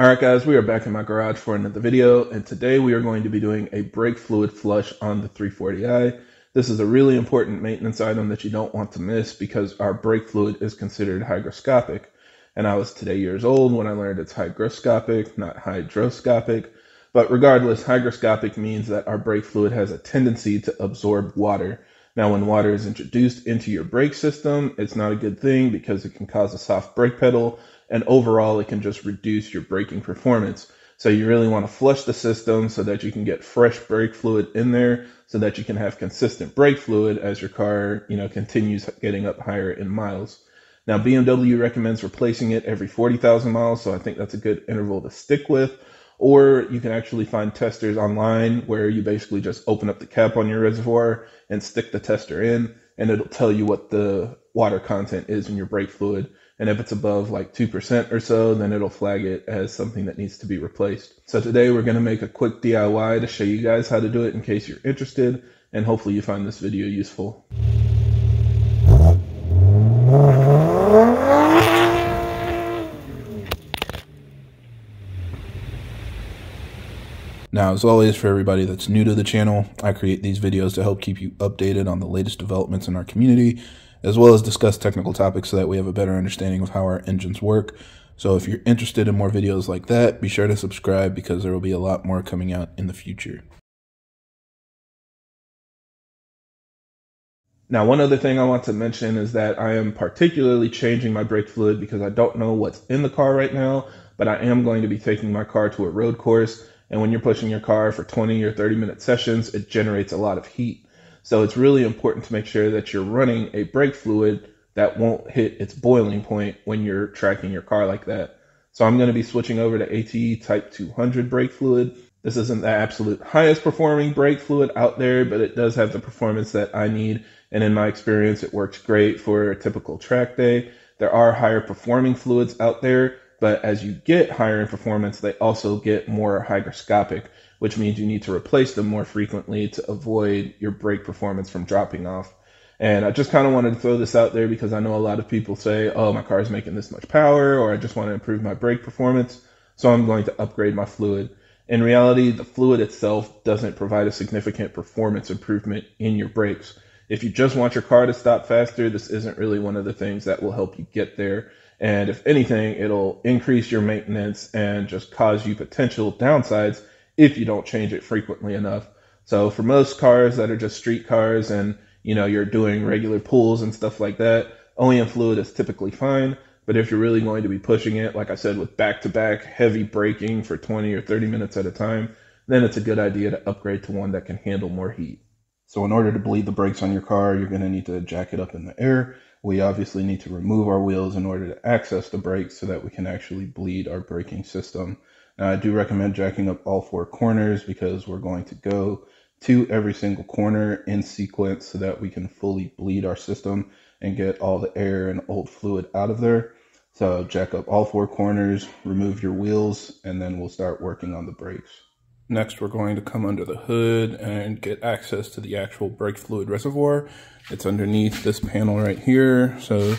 Alright guys, we are back in my garage for another video, and today we are going to be doing a brake fluid flush on the 340i. This is a really important maintenance item that you don't want to miss because our brake fluid is considered hygroscopic. And I was today years old when I learned it's hygroscopic, not hydroscopic. But regardless, hygroscopic means that our brake fluid has a tendency to absorb water. Now, when water is introduced into your brake system, it's not a good thing because it can cause a soft brake pedal, and overall it can just reduce your braking performance. So you really want to flush the system so that you can get fresh brake fluid in there so that you can have consistent brake fluid as your car, continues getting up higher in miles. Now, BMW recommends replacing it every 40,000 miles, so I think that's a good interval to stick with. Or you can actually find testers online where you basically just open up the cap on your reservoir and stick the tester in, and it'll tell you what the water content is in your brake fluid. And if it's above like 2% or so, then it'll flag it as something that needs to be replaced. So today we're going to make a quick DIY to show you guys how to do it in case you're interested, and hopefully you find this video useful. Now, as always, for everybody that's new to the channel, I create these videos to help keep you updated on the latest developments in our community, as well as discuss technical topics so that we have a better understanding of how our engines work. So if you're interested in more videos like that, be sure to subscribe because there will be a lot more coming out in the future. Now, one other thing I want to mention is that I am particularly changing my brake fluid because I don't know what's in the car right now, but I am going to be taking my car to a road course. And when you're pushing your car for 20 or 30-minute sessions, it generates a lot of heat. So it's really important to make sure that you're running a brake fluid that won't hit its boiling point when you're tracking your car like that. So I'm going to be switching over to ATE Type 200 brake fluid. This isn't the absolute highest performing brake fluid out there, but it does have the performance that I need. And in my experience, it works great for a typical track day. There are higher performing fluids out there, but as you get higher in performance, they also get more hygroscopic, which means you need to replace them more frequently to avoid your brake performance from dropping off. And I just kind of wanted to throw this out there because I know a lot of people say, oh, my car is making this much power, or I just want to improve my brake performance, so I'm going to upgrade my fluid. In reality, the fluid itself doesn't provide a significant performance improvement in your brakes. If you just want your car to stop faster, this isn't really one of the things that will help you get there. And if anything, it'll increase your maintenance and just cause you potential downsides if you don't change it frequently enough. So for most cars that are just street cars and you're doing regular pulls and stuff like that, OEM fluid is typically fine. But if you're really going to be pushing it, like I said, with back-to-back heavy braking for 20 or 30 minutes at a time, then it's a good idea to upgrade to one that can handle more heat. So in order to bleed the brakes on your car, you're going to need to jack it up in the air. We obviously need to remove our wheels in order to access the brakes so that we can actually bleed our braking system. Now, I do recommend jacking up all four corners because we're going to go to every single corner in sequence so that we can fully bleed our system and get all the air and old fluid out of there. So jack up all four corners, remove your wheels, and then we'll start working on the brakes. Next, we're going to come under the hood and get access to the actual brake fluid reservoir. It's underneath this panel right here. So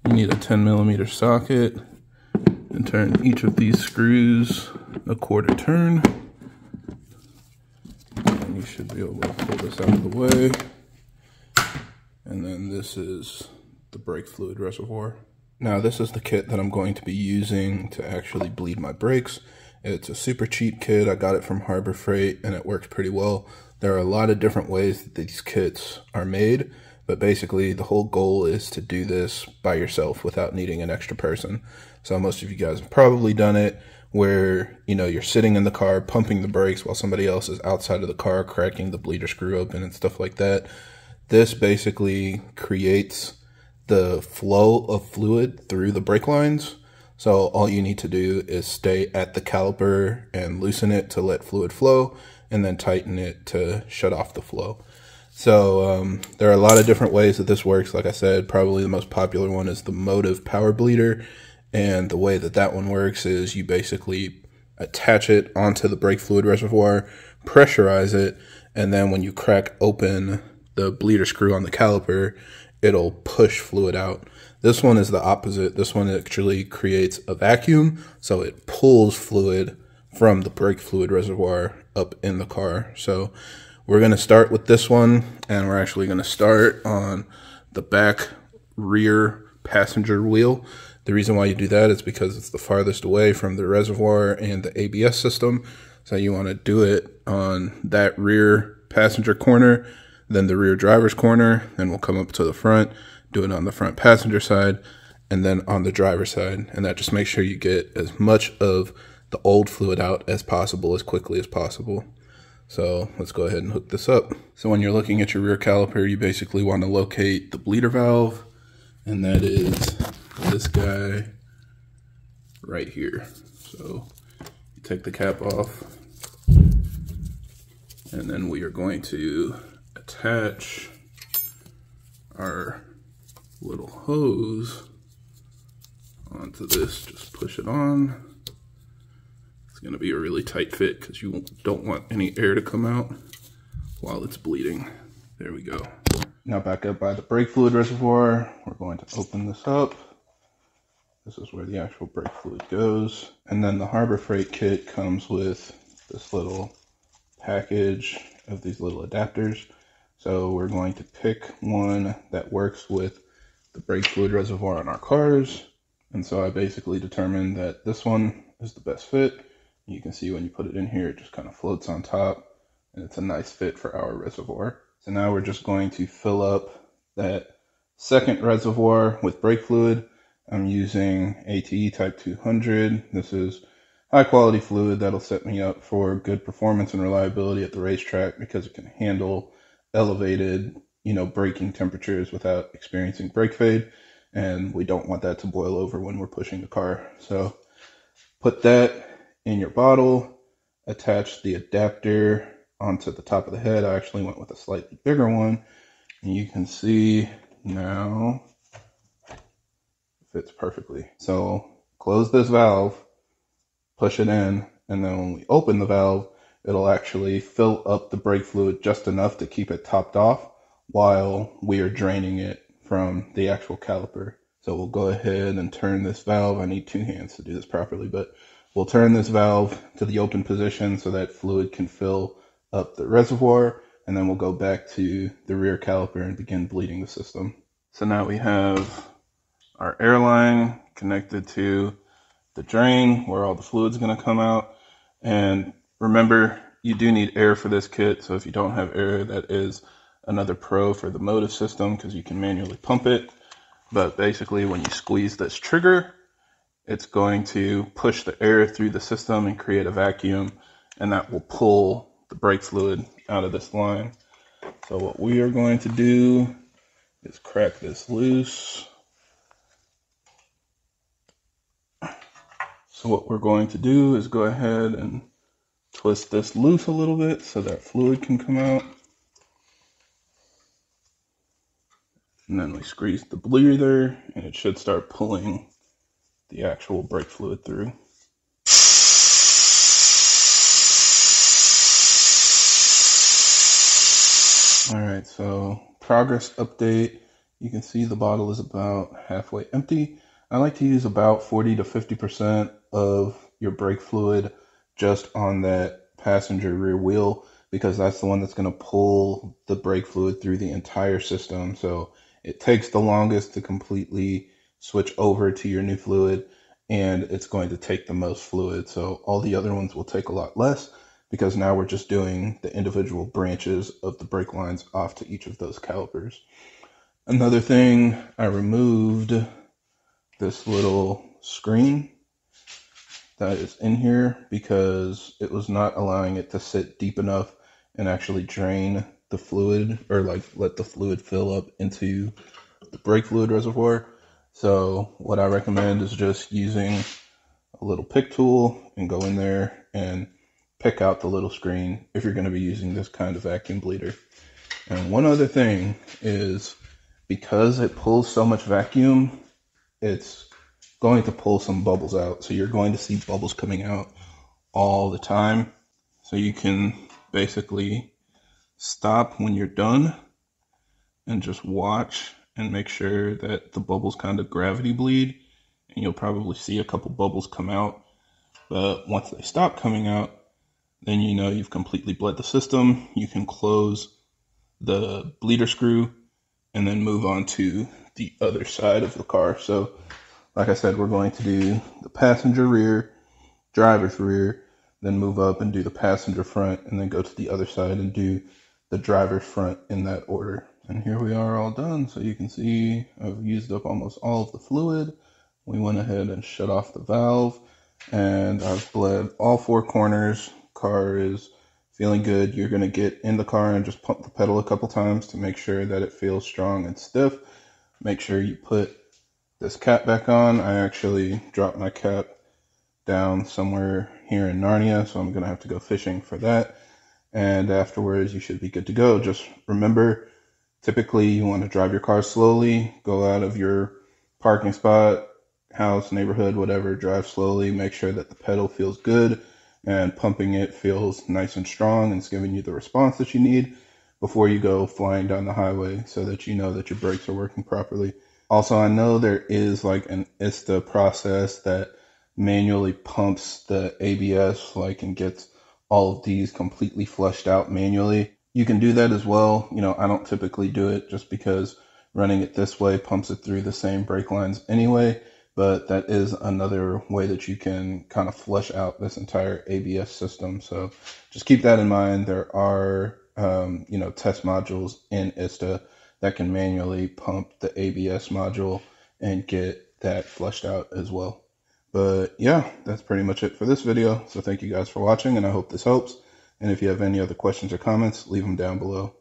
you need a 10mm socket and turn each of these screws a quarter turn. And you should be able to pull this out of the way. And then this is the brake fluid reservoir. Now, this is the kit that I'm going to be using to actually bleed my brakes. It's a super cheap kit. I got it from Harbor Freight and it works pretty well. There are a lot of different ways that these kits are made, but basically the whole goal is to do this by yourself without needing an extra person. So most of you guys have probably done it where, you're sitting in the car pumping the brakes while somebody else is outside of the car cracking the bleeder screw open and stuff like that. This basically creates the flow of fluid through the brake lines. So all you need to do is stay at the caliper and loosen it to let fluid flow, and then tighten it to shut off the flow. So there are a lot of different ways that this works. Like I said, probably the most popular one is the Motive Power Bleeder. And the way that that one works is you basically attach it onto the brake fluid reservoir, pressurize it, and then when you crack open the bleeder screw on the caliper, it'll push fluid out. This one is the opposite. This one actually creates a vacuum, so it pulls fluid from the brake fluid reservoir up in the car. So we're going to start with this one, and we're actually going to start on the back rear passenger wheel. The reason why you do that is because it's the farthest away from the reservoir and the ABS system. So you want to do it on that rear passenger corner, then the rear driver's corner, then we'll come up to the front, do it on the front passenger side, and then on the driver's side. And that just makes sure you get as much of the old fluid out as possible, as quickly as possible. So let's go ahead and hook this up. So when you're looking at your rear caliper, you basically want to locate the bleeder valve, and that is this guy right here. So you take the cap off, and then we are going to attach our little hose onto this. Just push it on. It's going to be a really tight fit because you don't want any air to come out while it's bleeding. There we go. Now back up by the brake fluid reservoir, we're going to open this up. This is where the actual brake fluid goes. And then the Harbor Freight kit comes with this little package of these little adapters. So we're going to pick one that works with the brake fluid reservoir on our cars. And so I basically determined that this one is the best fit. You can see when you put it in here, it just kind of floats on top, and it's a nice fit for our reservoir. So now we're just going to fill up that second reservoir with brake fluid. I'm using ATE Type 200. This is high quality fluid that'll set me up for good performance and reliability at the racetrack because it can handle elevated, braking temperatures without experiencing brake fade. And we don't want that to boil over when we're pushing the car. So put that in your bottle, attach the adapter onto the top of the head. I actually went with a slightly bigger one, and you can see now it fits perfectly. So close this valve, push it in, and then when we open the valve, it'll actually fill up the brake fluid just enough to keep it topped off while we are draining it from the actual caliper. So we'll go ahead and turn this valve. I need 2 hands to do this properly, but we'll turn this valve to the open position so that fluid can fill up the reservoir, and then we'll go back to the rear caliper and begin bleeding the system. So now we have our air line connected to the drain where all the fluid's going to come out. And remember, you do need air for this kit. So if you don't have air, that is another pro for the motive system because you can manually pump it. But basically when you squeeze this trigger, it's going to push the air through the system and create a vacuum, and that will pull the brake fluid out of this line. So what we are going to do is crack this loose. So what we're going to do is go ahead and twist this loose a little bit so that fluid can come out. And then we squeeze the breather, and it should start pulling the actual brake fluid through. All right, so progress update. You can see the bottle is about halfway empty. I like to use about 40 to 50% of your brake fluid just on that passenger rear wheel because that's the one that's going to pull the brake fluid through the entire system. So it takes the longest to completely switch over to your new fluid, and it's going to take the most fluid. So all the other ones will take a lot less because now we're just doing the individual branches of the brake lines off to each of those calipers. Another thing, I removed this little screen that is in here because it was not allowing it to sit deep enough and actually drain the fluid or let the fluid fill up into the brake fluid reservoir. So what I recommend is just using a little pick tool and go in there and pick out the little screen if you're going to be using this kind of vacuum bleeder. And one other thing is because it pulls so much vacuum, it's going to pull some bubbles out. So you're going to see bubbles coming out all the time. So you can basically stop when you're done and just watch and make sure that the bubbles kind of gravity bleed, and you'll probably see a couple bubbles come out. But once they stop coming out, then you know you've completely bled the system. You can close the bleeder screw and then move on to the other side of the car. So like I said, we're going to do the passenger rear, driver's rear, then move up and do the passenger front, and then go to the other side and do the driver's front in that order. And here we are all done. So you can see I've used up almost all of the fluid. We went ahead and shut off the valve, and I've bled all four corners. Car is feeling good. You're going to get in the car and just pump the pedal a couple times to make sure that it feels strong and stiff. Make sure you put this cap back on. I actually dropped my cap down somewhere here in Narnia, so I'm going to have to go fishing for that. And afterwards, you should be good to go. Just remember, typically you want to drive your car slowly, go out of your parking spot, house, neighborhood, whatever, drive slowly, make sure that the pedal feels good and pumping it feels nice and strong and it's giving you the response that you need before you go flying down the highway, so that you know that your brakes are working properly. Also, I know there is like an ISTA process that manually pumps the ABS and gets all of these completely flushed out manually. You can do that as well. You know, I don't typically do it just because running it this way pumps it through the same brake lines anyway, but that is another way that you can kind of flush out this entire ABS system. So just keep that in mind. There are, test modules in ISTA that can manually pump the ABS module and get that flushed out as well. But yeah, that's pretty much it for this video. So thank you guys for watching, and I hope this helps. And if you have any other questions or comments, leave them down below.